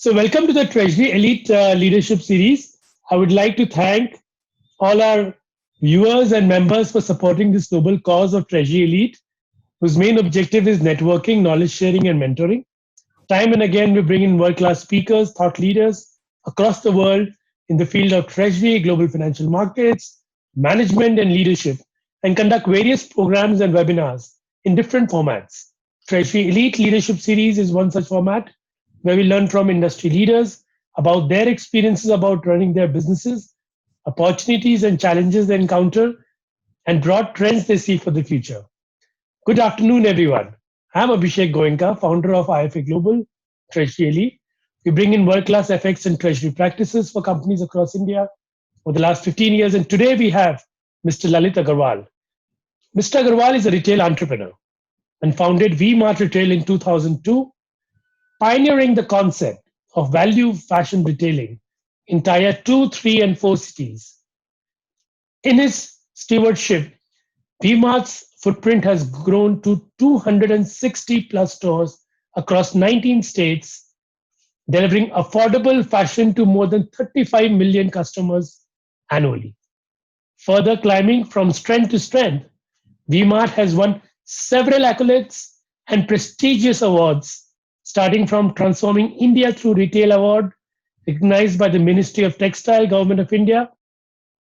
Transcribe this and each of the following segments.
So, welcome to the Treasury Elite Leadership Series. I would like to thank all our viewers and members for supporting this noble cause of Treasury Elite, whose main objective is networking, knowledge sharing, and mentoring. Time and again, we bring in world class speakers, thought leaders across the world in the field of Treasury, global financial markets, management, and leadership, and conduct various programs and webinars in different formats. Treasury Elite Leadership Series is one such format where we learn from industry leaders about their experiences about running their businesses, opportunities and challenges they encounter, and broad trends they see for the future. Good afternoon, everyone. I'm Abhishek Goenka, founder of IFA Global, Treasury Elite. We bring in world-class FX and treasury practices for companies across India for the last 15 years. And today we have Mr. Lalit Agarwal. Mr. Agarwal is a retail entrepreneur and founded VMart Retail in 2002, pioneering the concept of value fashion retailing in tier 2, 3, and 4 cities. In his stewardship, VMart's footprint has grown to 260 plus stores across 19 states, delivering affordable fashion to more than 35 million customers annually. Further climbing from strength to strength, VMart has won several accolades and prestigious awards, starting from Transforming India Through Retail Award, recognized by the Ministry of Textile, Government of India,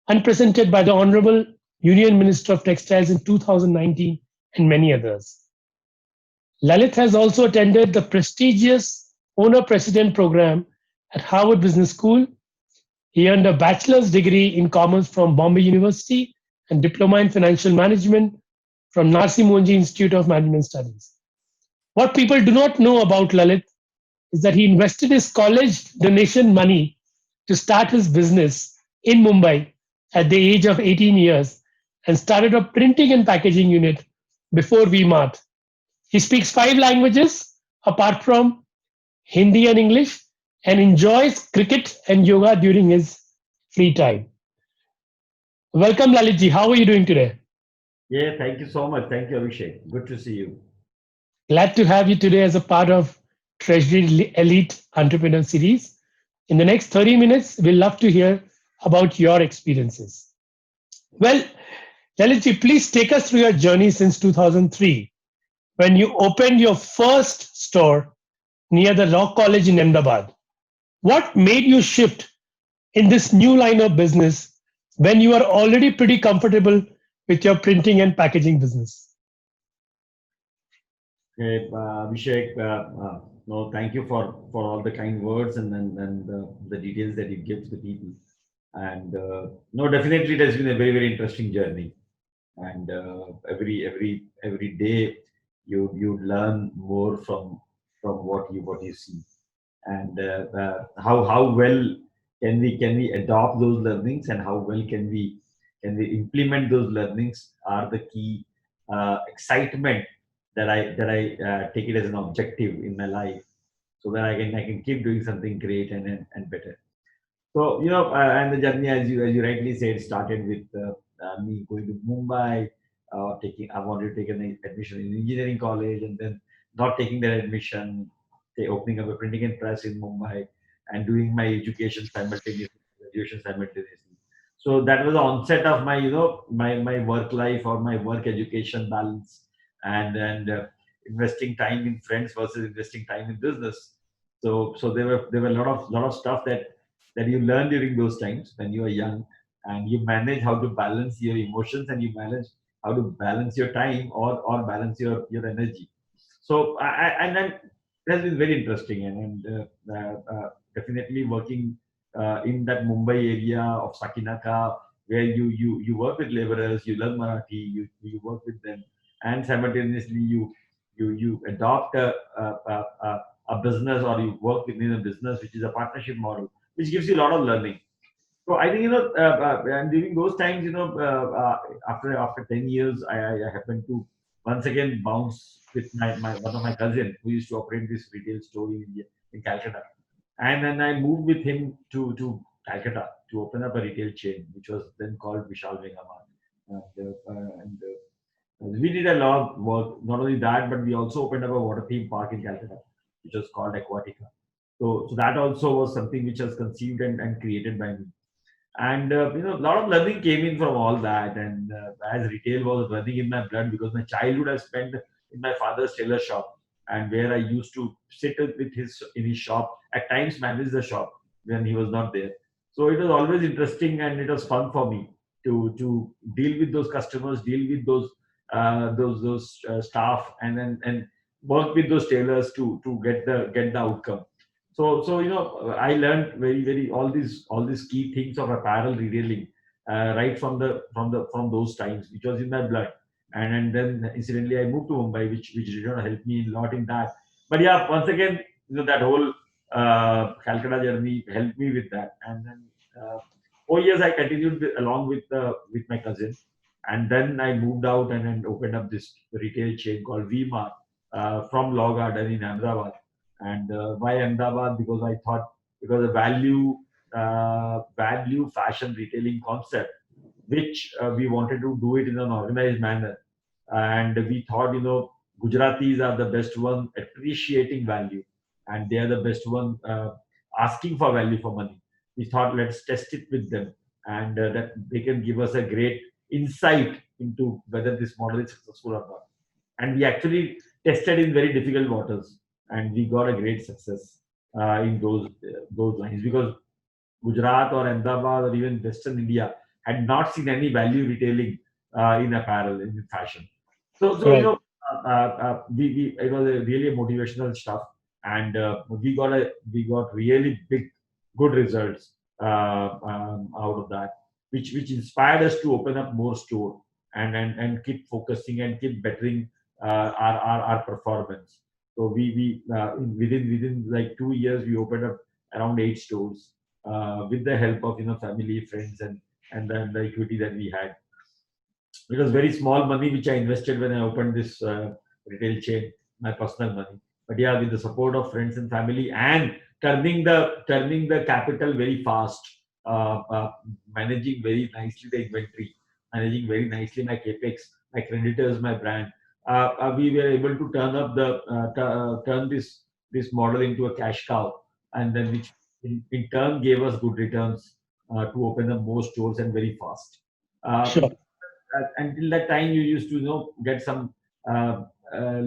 and presented by the Honorable Union Minister of Textiles in 2019, and many others. Lalit has also attended the prestigious Owner President program at Harvard Business School. He earned a bachelor's degree in commerce from Bombay University and diploma in financial management from Narsi Monji Institute of Management Studies. What people do not know about Lalit is that he invested his college donation money to start his business in Mumbai at the age of 18 years and started a printing and packaging unit before VMart. He speaks 5 languages apart from Hindi and English and enjoys cricket and yoga during his free time. Welcome, Lalitji. How are you doing today? Yeah, thank you so much. Thank you, Abhishek. Good to see you. Glad to have you today as a part of Treasury Elite Entrepreneur Series. In the next 30 minutes, we'll love to hear about your experiences. Well, Lalitji, please take us through your journey since 2003 when you opened your first store near the Law College in Ahmedabad. What made you shift in this new line of business when you are already pretty comfortable with your printing and packaging business? Okay, Abhishek, no, thank you for all the kind words and the details that you give to the people. And no, definitely, it has been a very very interesting journey. And every day, you learn more from what you see, and how well can we adopt those learnings, and how well can we implement those learnings are the key excitement that I take it as an objective in my life, so that I can keep doing something great and better. So and the journey, as you rightly said, started with me going to Mumbai, taking I wanted to take an admission in engineering college, and then not taking that admission, opening up a printing and press in Mumbai, and doing my education simultaneously, graduation simultaneously. So that was the onset of my work life, or my work education balance, and investing time in friends versus investing time in business. So there were a lot of stuff that you learn during those times when you are young, and you manage how to balance your emotions, and you manage how to balance your time, or balance your energy. So and then it has been very interesting, and definitely working in that Mumbai area of Sakinaka, where you work with laborers, you learn Marathi, you work with them, and simultaneously you adopt a business, or you work within a business which is a partnership model, which gives you a lot of learning. So I think and during those times, after 10 years, I happened to once again bounce with my one of my cousin who used to operate this retail store in India, in Calcutta, and then I moved with him to Calcutta to open up a retail chain, which was then called Vishal Megamart. And we did a lot of work. Not only that, but we also opened up a water theme park in Calcutta, which was called Aquatica. So that also was something which was conceived and created by me. And a lot of learning came in from all that. And as retail was running in my blood, because my childhood I spent in my father's tailor shop, and where I used to sit with his in his shop, at times manage the shop when he was not there. So it was always interesting and it was fun for me to deal with those customers, deal with those staff, and work with those tailors to get the outcome. So I learned very all these key things of apparel retailing, right from those times, which was in my blood. And then incidentally I moved to Mumbai, which did not help me a lot in that. But yeah, once again, that whole Calcutta journey helped me with that. And then 4 years I continued along with my cousin, and then I moved out and opened up this retail chain called VMart from Law Garden in Ahmedabad. And why Ahmedabad? Because I thought, because the value fashion retailing concept, which we wanted to do it in an organized manner. And we thought, Gujaratis are the best one appreciating value, and they are the best one asking for value for money. We thought, let's test it with them, and that they can give us a great insight into whether this model is successful or not. And we actually tested in very difficult waters, and we got a great success in those lines, because Gujarat or Ahmedabad or even Western India had not seen any value retailing in apparel, in fashion. So Right. we it was a really motivational stuff, and we got really big, good results out of that, which inspired us to open up more store, and keep focusing and keep bettering our performance. So within like 2 years we opened up around 8 stores with the help of family, friends, and then the equity that we had. It was very small money which I invested when I opened this retail chain, my personal money. But yeah, with the support of friends and family, and turning the capital very fast, managing very nicely the inventory, managing very nicely my capex, my creditors, my brand. We were able to turn this model into a cash cow, and then which in turn gave us good returns to open up more stores and very fast. Uh, Sure. until that time you used to get some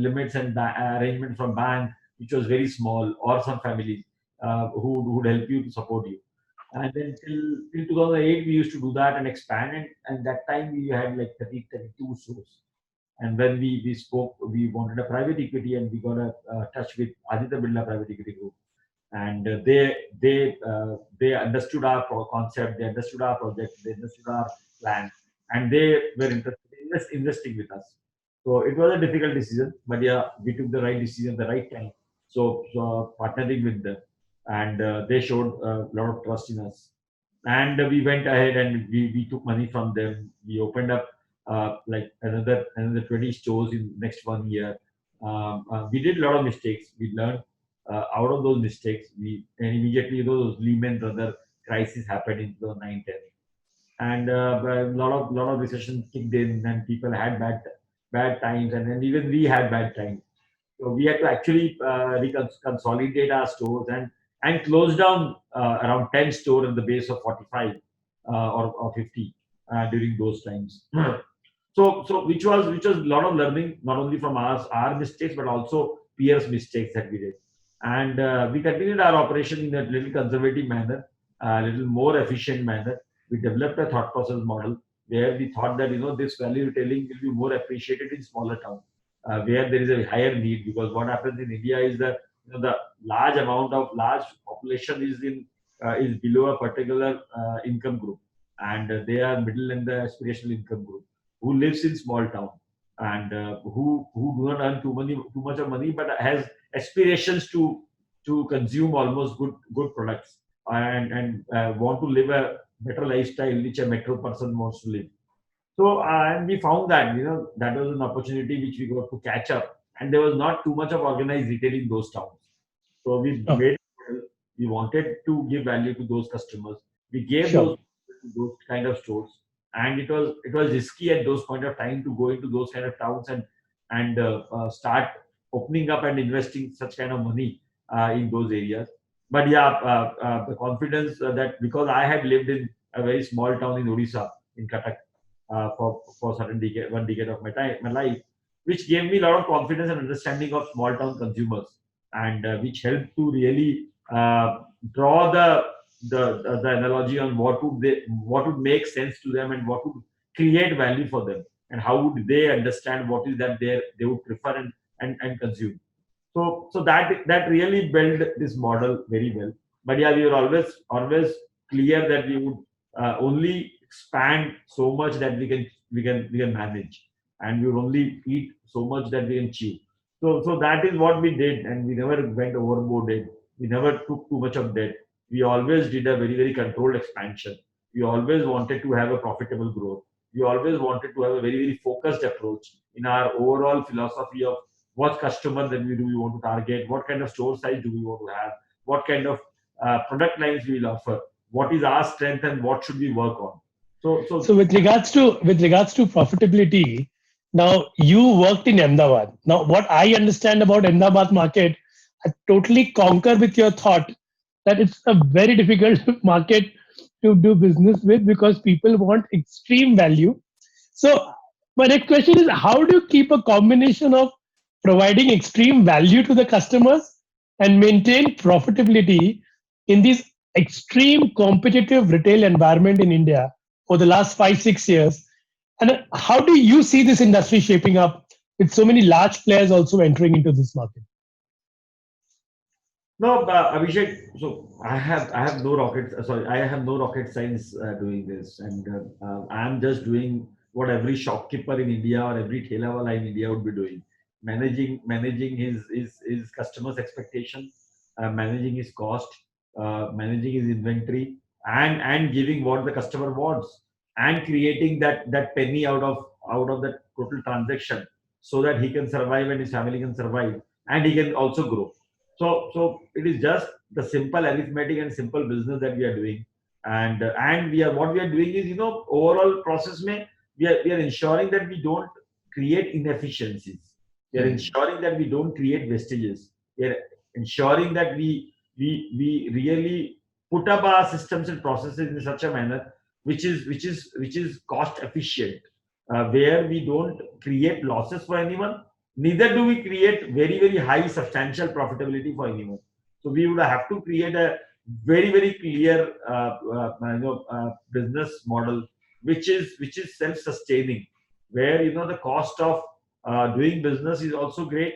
limits and arrangement from bank, which was very small, or some families who would help you to support you. And then till 2008 we used to do that and expand, and that time we had like 32 stores. And when we spoke, we wanted a private equity, and we got a touch with Aditya Birla Private Equity Group. And they understood our concept, they understood our project, they understood our plan, and they were interested in investing with us. So it was a difficult decision, but yeah, we took the right decision at the right time. So partnering with them, and they showed a lot of trust in us, and we went ahead and we took money from them. We opened up like another 20 stores in next 1 year. We did a lot of mistakes. We learned out of those mistakes. And immediately those Lehman Brothers crisis happened in 2009-10, and a lot of recession kicked in, and people had bad times, and then even we had bad times. So we had to actually consolidate our stores and close down around 10 stores in the base of 45 or 50 during those times. So which was a lot of learning, not only from our mistakes, but also peers' mistakes that we did. And we continued our operation in a little conservative manner, a little more efficient manner. We developed a thought process model where we thought that this value retailing will be more appreciated in smaller towns, where there is a higher need. Because what happens in India is that the large population is below a particular income group, and they are middle and the aspirational income group, who lives in small town, and who do not earn too much of money, but has aspirations to consume almost good products, and want to live a better lifestyle which a metro person wants to live. So and we found that that was an opportunity which we got to catch up, and there was not too much of organized retail in those towns. So Sure. we wanted to give value to those customers. We gave Sure. those kind of stores, and it was risky at those point of time to go into those kind of towns and start opening up and investing such kind of money in those areas. but yeah, the confidence that because I had lived in a very small town in Odisha, in Cuttack, for certain decade, 1 decade of my life, which gave me a lot of confidence and understanding of small town consumers, and which helped to really draw the analogy on what would make sense to them and what would create value for them, and how would they understand what is that they would prefer and consume. So that really built this model very well. But yeah, we were always clear that we would only expand so much that we can manage, and we would only eat so much that we can chew. So that is what we did, and we never went overboard. We never took too much of debt. We always did a very very controlled expansion. We always wanted to have a profitable growth. We always wanted to have a very very focused approach in our overall philosophy of what customer that we do we want to target, what kind of store size do we want to have, what kind of product lines we will offer, what is our strength and what should we work on. So So with regards to profitability, now you worked in Ahmedabad. Now, what I understand about Ahmedabad market, I totally concur with your thought that it's a very difficult market to do business with because people want extreme value. So my next question is, how do you keep a combination of providing extreme value to the customers and maintain profitability in this extreme competitive retail environment in India for the last 5 6 years? And how do you see this industry shaping up with so many large players also entering into this market? no, Abhishek. So I have no rocket. Sorry, I have no rocket science doing this, and I am just doing what every shopkeeper in India or every thelawala in India would be doing, managing his customers' expectation, managing his cost, managing his inventory, and giving what the customer wants, and creating that penny out of that total transaction, so that he can survive and his family can survive, and he can also grow. So it is just the simple arithmetic and simple business that we are doing, and we are what we are doing is, overall process may we are ensuring that we don't create inefficiencies. We are ensuring that we don't create wastages. We are ensuring that we really put up our systems and processes in such a manner which is cost efficient, where we don't create losses for anyone, neither do we create very very high substantial profitability for anyone. So we would have to create a very very clear business model which is self sustaining, where the cost of doing business is also great,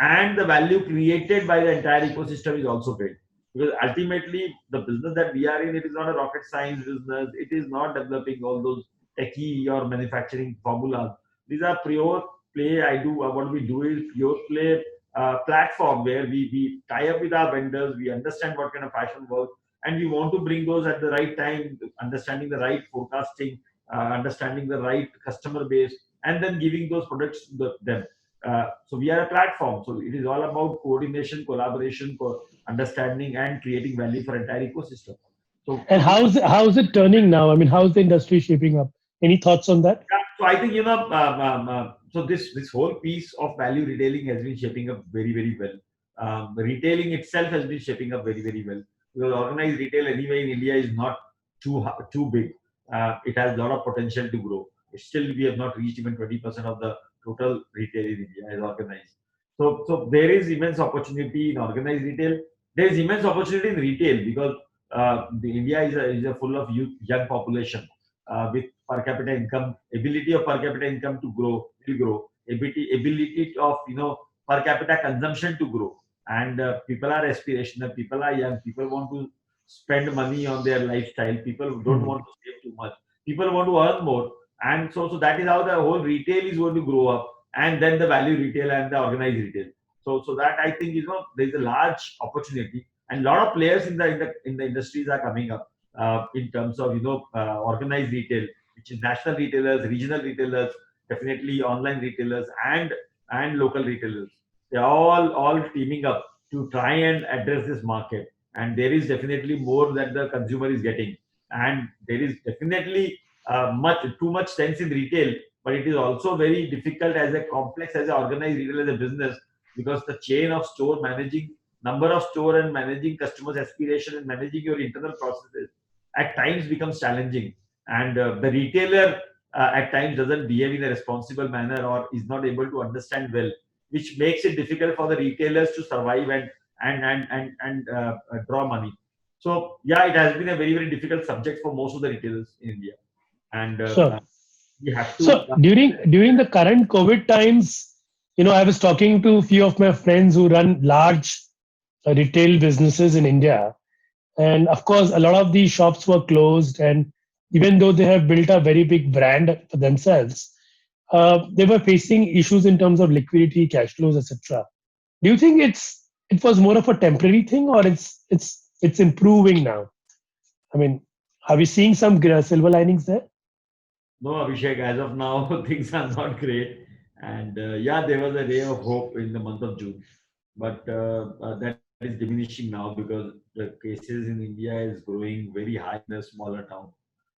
and the value created by the entire ecosystem is also great. Because ultimately the business that we are in, it is not a rocket science business. It is not developing all those techie or manufacturing formulas. These are pure play. What we do is pure play platform, where we tie up with our vendors. We understand what kind of fashion works, and we want to bring those at the right time, understanding the right forecasting, understanding the right customer base, and then giving those products to them. So we are a platform. So it is all about coordination, collaboration, understanding, and creating value for entire ecosystem. And So we how's it turning now? I mean, how's the industry shaping up? Any thoughts on that? Yeah, so I think so this whole piece of value retailing has been shaping up very very well. The retailing itself has been shaping up very very well, because organized retail anyway in India is not too big. It has a lot of potential to grow. Still, we have not reached even 20% of the total retail in India as organized. So there is immense opportunity in organized retail. There is immense opportunity in retail, because the India is a full of youth, young population, with per capita income, ability of per capita income to grow, will grow, ability of per capita consumption to grow, and people are aspirational, people are young, people want to spend money on their lifestyle, people don't Hmm. want to save too much, people want to earn more, and so that is how the whole retail is going to grow up, and then the value retail and the organized retail. So that I think there is a large opportunity, and a lot of players in the industries are coming up, in terms of organized retail, which is national retailers, regional retailers, definitely online retailers, and local retailers. They're all teaming up to try and address this market. And there is definitely more that the consumer is getting, and there is definitely much too much sense in retail, but it is also very difficult as a complex as a organized retail as a business, because the chain of store managing number of store and managing customers' aspiration and managing your internal processes at times becomes challenging. And the retailer at times doesn't behave in a responsible manner or is not able to understand well, which makes it difficult for the retailers to survive and draw money. So yeah, it has been a very difficult subject for most of the retailers in India, and Sure. we have to. So during the current COVID times, I was talking to a few of my friends who run large retail businesses in India, and of course, a lot of these shops were closed. And even though they have built a very big brand for themselves, they were facing issues in terms of liquidity, cash flows, etc. Do you think it was more of a temporary thing, or it's improving now? I mean, are we seeing some silver linings there? No, Abhishek, as of now, things are not great. And yeah, there was a ray of hope in the month of June, but that is diminishing now because the cases in India is growing very high in the smaller town,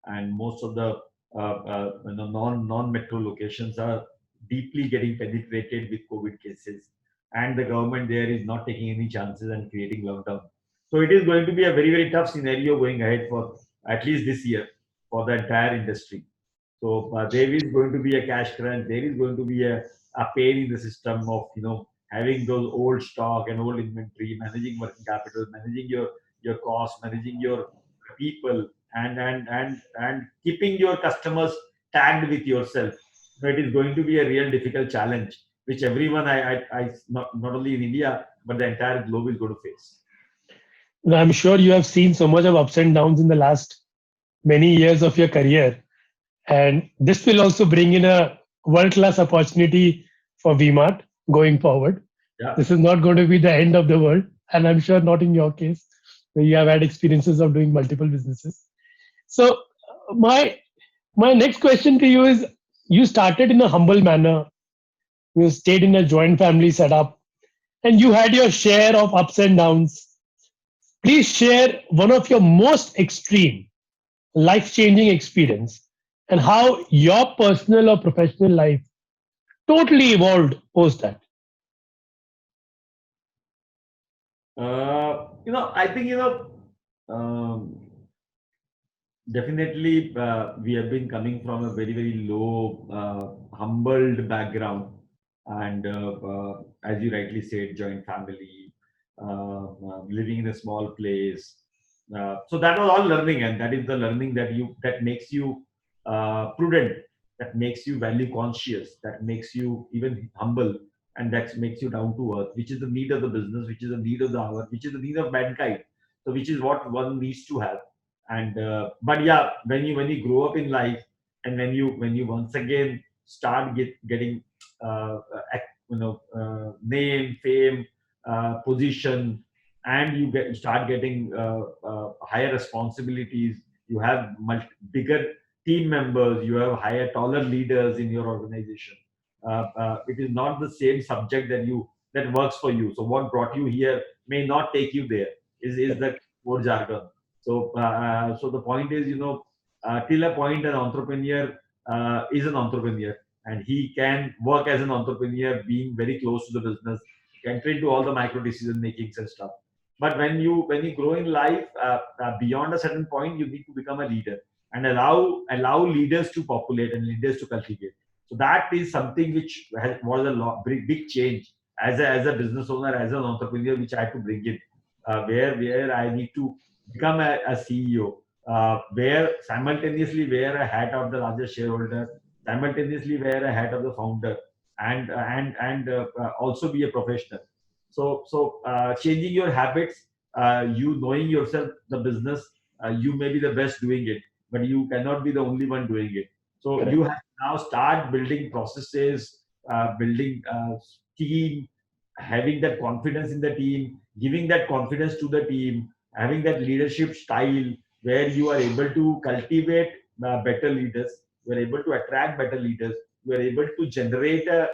and most of the non-metro locations are deeply getting penetrated with COVID cases, and the government there is not taking any chances and creating lockdown. So it is going to be a very tough scenario going ahead for at least this year for the entire industry. So there is going to be a cash crunch. There is going to be a pain in the system of having those old stock and old inventory, managing working capital, managing your costs, managing your people, and keeping your customers tagged with yourself. So it is going to be a real difficult challenge, which everyone I not only in India but the entire globe is going to face. Now, I'm sure you have seen so much of ups and downs in the last many years of your career, and this will also bring in a world-class opportunity for VMart going forward. Yeah. This is not going to be the end of the world, and I'm sure not in your case, where you have had experiences of doing multiple businesses. So, my next question to you is: you started in a humble manner, you stayed in a joint family setup, and you had your share of ups and downs. Please share one of your most extreme life changing experience and how your personal or professional life totally evolved post that. I think um, definitely, we have been coming from a very low, humbled background, and as you rightly said, joint family, living in a small place. So that was all learning, and that is the learning that makes you prudent, that makes you value conscious, that makes you even humble, and that makes you down to earth, which is the need of the business, which is the need of the hour, which is the need of mankind. So which is what one needs to have. And but yeah, when you grow up in life, and when you once again start getting name, fame, position, and you start getting higher responsibilities. You have bigger team members, you have higher taller leaders in your organization. It is not the same subject that works for you. So what brought you here may not take you there, is the more jargon. So the point is, till a point, an entrepreneur is an entrepreneur, and he can work as an entrepreneur, being very close to the business, enter into all the micro decision makings and stuff. But when you grow in life, beyond a certain point, you need to become a leader and allow leaders to populate and leaders to cultivate. So that is something which was a big change as a business owner, as an entrepreneur, which I had to bring in, where I need to become a CEO, where simultaneously wear a hat of the largest shareholder, simultaneously wear a hat of the founder, and also be a professional. So changing your habits, you knowing yourself, the business, you may be the best doing it, but you cannot be the only one doing it. So you Correct. have to now start building processes, building team, having that confidence in the team, giving that confidence to the team, having that leadership style where you are able to cultivate better leaders, you are able to attract better leaders, you are able to generate a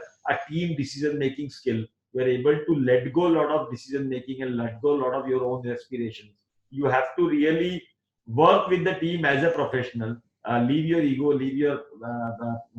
team decision making skill, you are able to let go a lot of decision making and let go a lot of your own aspirations. You have to really work with the team as a professional, leave your ego, leave your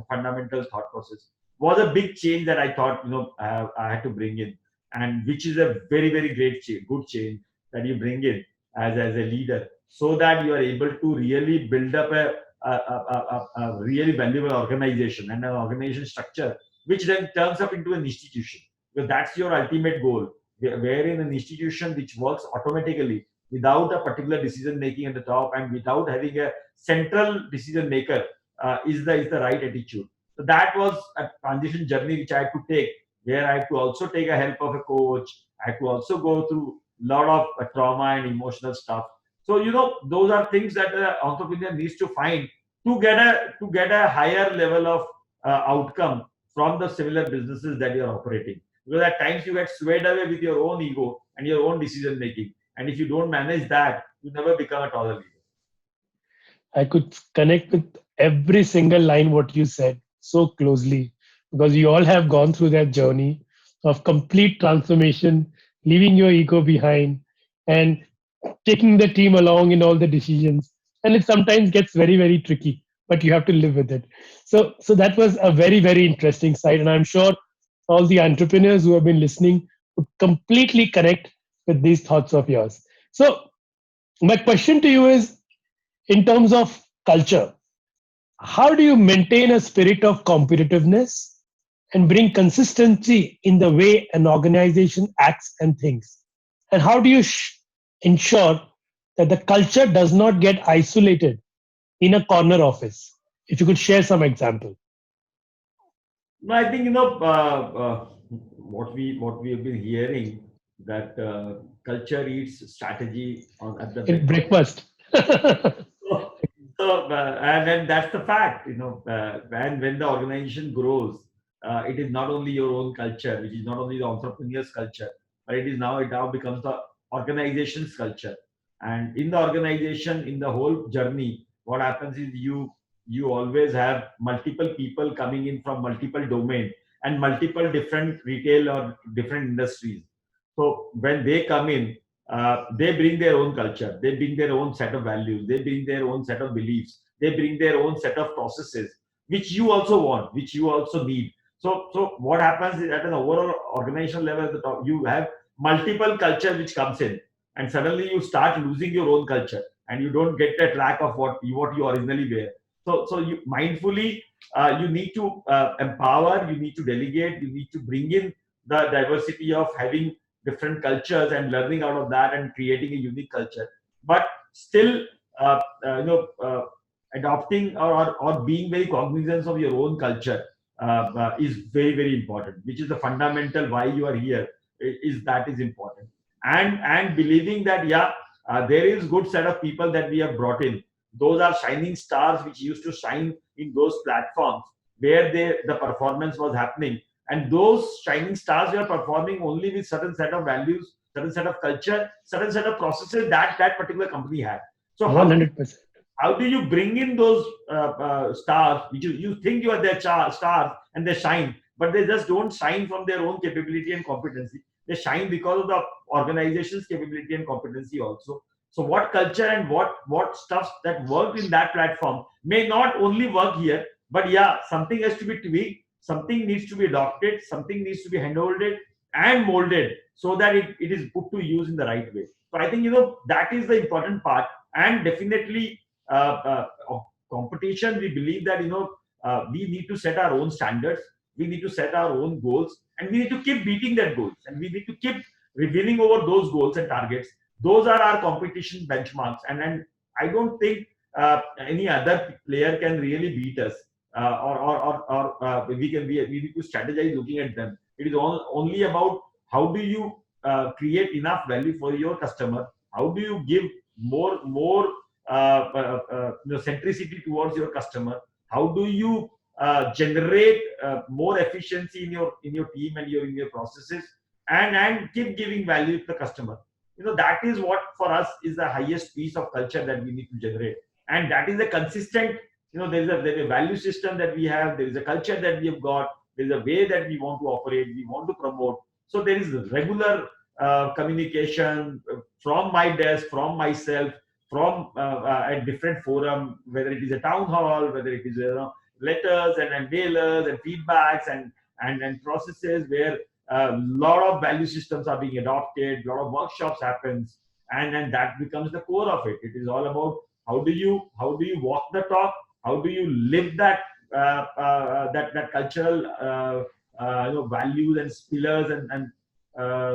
fundamental thought process. Was a big change that I thought I had to bring in. and which is a very very great change, good change that you bring in as a leader, so that you are able to really build up a really valuable organization and an organization structure, which then turns up into an institution. Because that's your ultimate goal, wherein an institution which works automatically without a particular decision making at the top and without having a central decision maker is the right attitude. So that was a transition journey which I had to take, where I had to also take a help of a coach. I had to also go through a lot of trauma and emotional stuff. So those are things that an entrepreneur needs to find to get a higher level of outcome from the similar businesses that you're operating. Because at times you get swayed away with your own ego and your own decision making, and if you don't manage that, you never become a taller leader. I could connect with every single line what you said so closely because you all have gone through that journey of complete transformation, leaving your ego behind and taking the team along in all the decisions. And it sometimes gets very, very tricky, but you have to live with it. So that was a very, very interesting side. And I'm sure all the entrepreneurs who have been listening would completely connect with these thoughts of yours. So my question to you is in terms of culture, how do you maintain a spirit of competitiveness and bring consistency in the way an organization acts and thinks? And how do you ensure that the culture does not get isolated in a corner office? If you could share some example. No, I think what we have been hearing, that culture eats strategy at the In breakfast. breakfast. So, and then that's the fact. When the organization grows, it is not only your own culture, which is not only the entrepreneur's culture, but it now becomes the organization's culture. And in the organization, in the whole journey, what happens is you always have multiple people coming in from multiple domains and multiple different retail or different industries. So when they come in, they bring their own culture, they bring their own set of values, they bring their own set of beliefs, they bring their own set of processes, which you also want, which you also need. So what happens is, at an overall organizational level at the top, you have multiple culture which comes in, and suddenly you start losing your own culture, and you don't get a track of what you originally were. So you mindfully, you need to empower, you need to delegate, you need to bring in the diversity of having different cultures and learning out of that and creating a unique culture, but still adopting or being very cognizant of your own culture is very very important, which is the fundamental why you are here. Is that is important, and believing that, yeah, there is good set of people that we have brought in. Those are shining stars which used to shine in those platforms where the performance was happening, and those shining stars were performing only with certain set of values, certain set of culture, certain set of processes that that particular company had. So how 100%. how do you bring in those stars which you think you are their stars, and they shine, but they just don't shine from their own capability and competency. They shine because of the organization's capability and competency also. So what culture and what stuff that worked in that platform may not only work here, but yeah, something has to be tweaked, something needs to be adopted, something needs to be handholded and molded, so that it is put to use in the right way. So I think that is the important part. And definitely, of competition, we believe that we need to set our own standards, we need to set our own goals, and we need to keep beating that goals, and we need to keep revealing over those goals and targets. Those are our competition benchmarks, and I don't think any other player can really beat us, or we need to strategize looking at them. It is only about how do you create enough value for your customer, how do you give more centricity towards your customer, how do you generate more efficiency in your team and in your processes, and keep giving value to the customer. That is what for us is the highest piece of culture that we need to generate. And that is a consistent, there's a value system that we have, there is a culture that we have got, there is a way that we want to operate, we want to promote. So there is regular communication from my desk, from myself, from at different forum, whether it is a town hall, whether it is letters and mailers and feedbacks and processes, where a lot of value systems are being adopted, a lot of workshops happens, and that becomes the core of it. It is all about how do you walk the talk, how do you live that cultural values and pillars and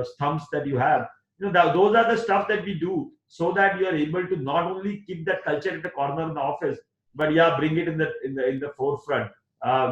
stumps that you have. Those are the stuff that we do so that you are able to not only keep that culture at the corner in the office, but yeah, bring it in the forefront.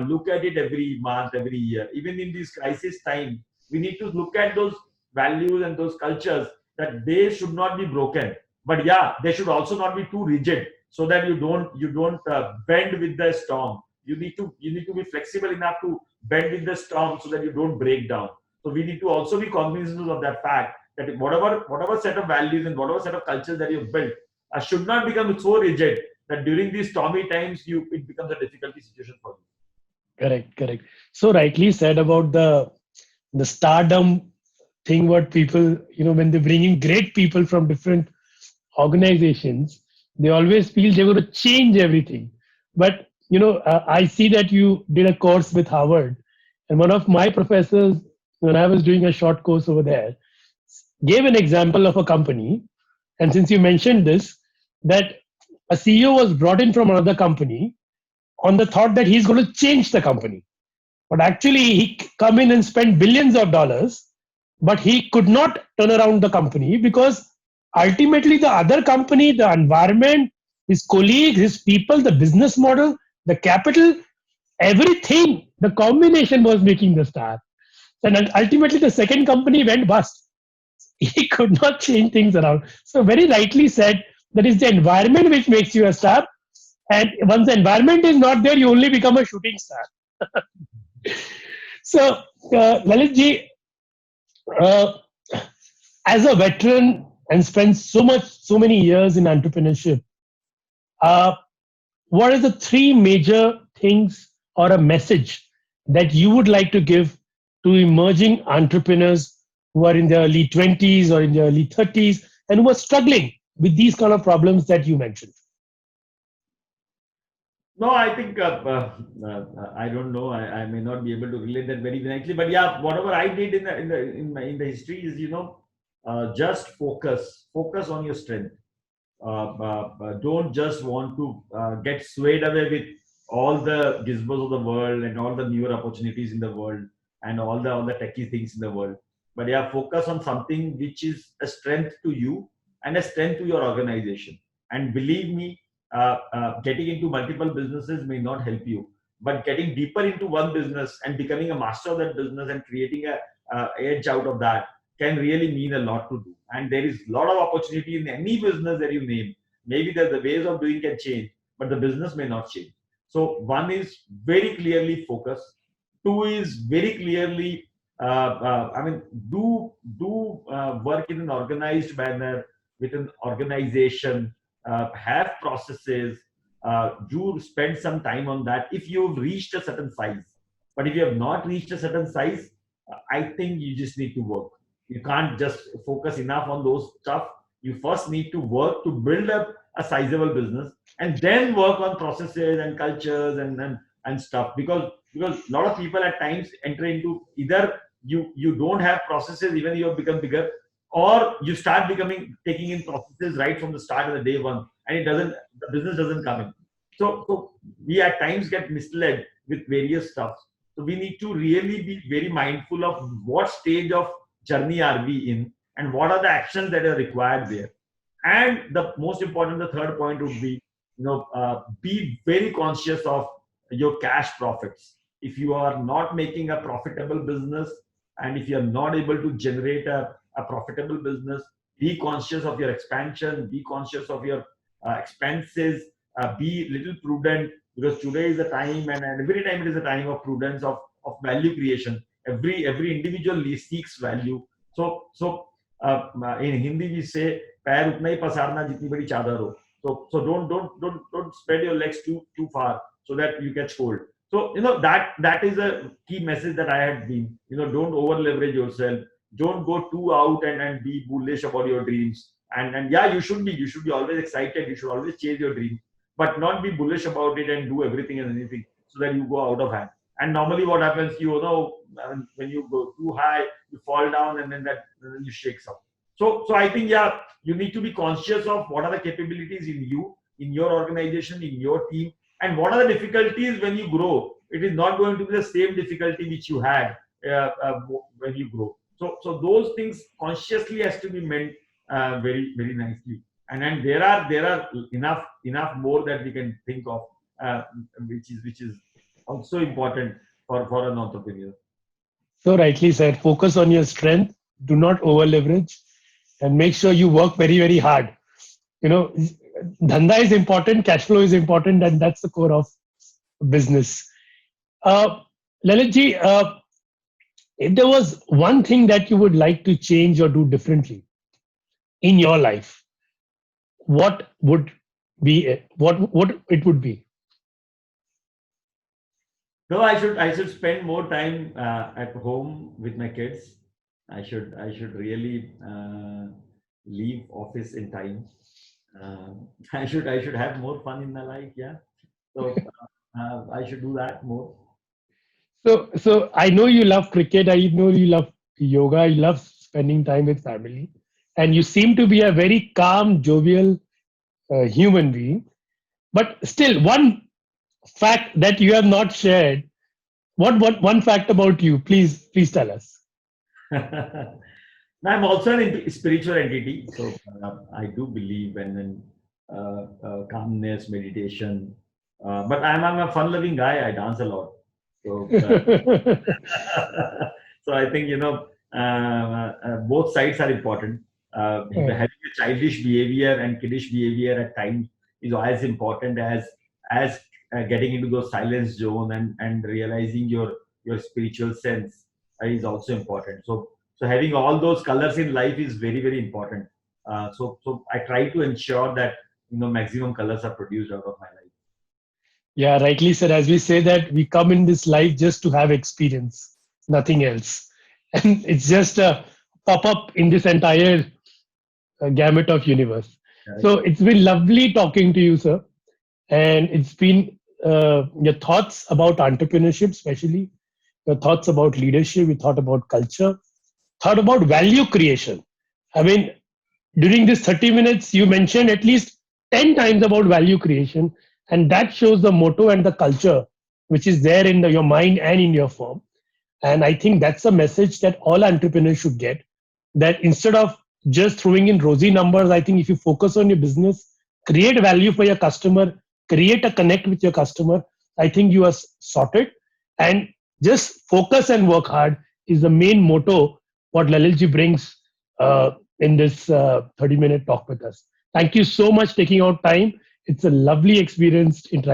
Look at it every month, every year. Even in this crisis time, we need to look at those values and those cultures, that they should not be broken. But yeah, they should also not be too rigid, so that you don't bend with the storm. You need to be flexible enough to bend with the storm so that you don't break down. So we need to also be cognizant of that fact, that whatever set of values and whatever set of cultures that you've built should not become so rigid that during these stormy times it becomes a difficulty situation for you. Correct, correct. So rightly said about the stardom thing. What people, when they bring in great people from different organizations, they always feel they're going to change everything. But I see that you did a course with Harvard, and one of my professors, when I was doing a short course over there, gave an example of a company. And since you mentioned this, that a CEO was brought in from another company on the thought that he's going to change the company. But actually, he come in and spend billions of dollars, but he could not turn around the company because ultimately the other company, the environment, his colleagues, his people, the business model, the capital, everything, the combination was making the star. And ultimately, the second company went bust. He could not change things around. So, very rightly said, that is the environment which makes you a star. And once the environment is not there, you only become a shooting star. So, Lalitji, uh, as a veteran and spent so many years in entrepreneurship, uh, what are the three major things or a message that you would like to give to emerging entrepreneurs who are in their early 20s or in their early 30s and who are struggling with these kind of problems that you mentioned? No, I think I don't know. I may not be able to relate that very directly, but yeah, whatever I did in the history is, just focus on your strength. Don't just want to get swayed away with all the gizmos of the world and all the newer opportunities in the world and all the techie things in the world. But yeah, focus on something which is a strength to you and a strength to your organization. And believe me, getting into multiple businesses may not help you, but getting deeper into one business and becoming a master of that business and creating a edge out of that can really mean a lot to do. And there is a lot of opportunity in any business that you name. Maybe the ways of doing can change, but the business may not change. So one is very clearly focus. Two is very clearly, I mean, do work in an organized manner with an organization. Have processes. Do spend some time on that if you've reached a certain size. But if you have not reached a certain size, I think you just need to work. You can't just focus enough on those stuff. You first need to work to build up a sizable business, and then work on processes and cultures and stuff. Because a lot of people at times enter into, either you don't have processes even you have become bigger, or you start becoming taking in processes right from the start of the day one, and the business doesn't come in. So we at times get misled with various stuff. So we need to really be very mindful of what stage of journey are we in, and what are the actions that are required there. And the most important, the third point would be, be very conscious of your cash profits. If you are not making a profitable business, and if you are not able to generate a profitable business, be conscious of your expansion, be conscious of your expenses, be little prudent, because today is the time, and every time it is a time of prudence, of value creation. Every individual seeks value. So in Hindi we say, पैर उतना ही पसारना जितनी बड़ी चादर हो. So don't spread your legs too far so that you catch cold. So that is a key message that I had been. Don't over leverage yourself. Don't go too out and be bullish about your dreams. And yeah, you should be always excited. You should always chase your dream, but not be bullish about it and do everything and anything so that you go out of hand. And normally what happens, when you go too high, you fall down, and then you shakes up. So I think, yeah, you need to be conscious of what are the capabilities in you, in your organization, in your team, and what are the difficulties when you grow. It is not going to be the same difficulty which you had when you grow. So those things consciously has to be meant very very nicely. And then there are enough more that we can think of, uh, which is also important for an entrepreneur. So rightly said, focus on your strength, do not over leverage, and make sure you work very, very hard. You know, dhanda is important, cash flow is important, and that's the core of business. Uh, Lalitji, if there was one thing that you would like to change or do differently in your life, what would be it? What it would be? No, I should spend more time at home with my kids. I should really leave office in time. I should have more fun in my life. Yeah. So I should do that more. So I know you love cricket. I know you love yoga. You love spending time with family, and you seem to be a very calm, jovial human being. But still, one fact that you have not shared. What one fact about you? Please tell us. I'm also an spiritual entity, so I do believe in calmness, meditation. But I'm a fun-loving guy. I dance a lot, so so I think both sides are important. Having a childish behavior and kiddish behavior at times is as important as getting into those silence zone and realizing your spiritual sense is also important. So having all those colors in life is very very important. So I try to ensure that maximum colors are produced out of my life. Yeah, rightly said. As we say that we come in this life just to have experience, nothing else, and it's just a pop up in this entire gamut of universe. Right. So it's been lovely talking to you, sir, and it's been your thoughts about entrepreneurship, especially your thoughts about leadership, your thought about culture, thought about value creation. I mean, during this 30 minutes, you mentioned at least 10 times about value creation, and that shows the motto and the culture which is there in your mind and in your firm. And I think that's a message that all entrepreneurs should get, that instead of just throwing in rosy numbers, I think if you focus on your business, create value for your customer, create a connect with your customer, I think you are sorted. And just focus and work hard is the main motto what Lalilji brings in this 30-minute talk with us. Thank you so much taking out time. It's a lovely experience interacting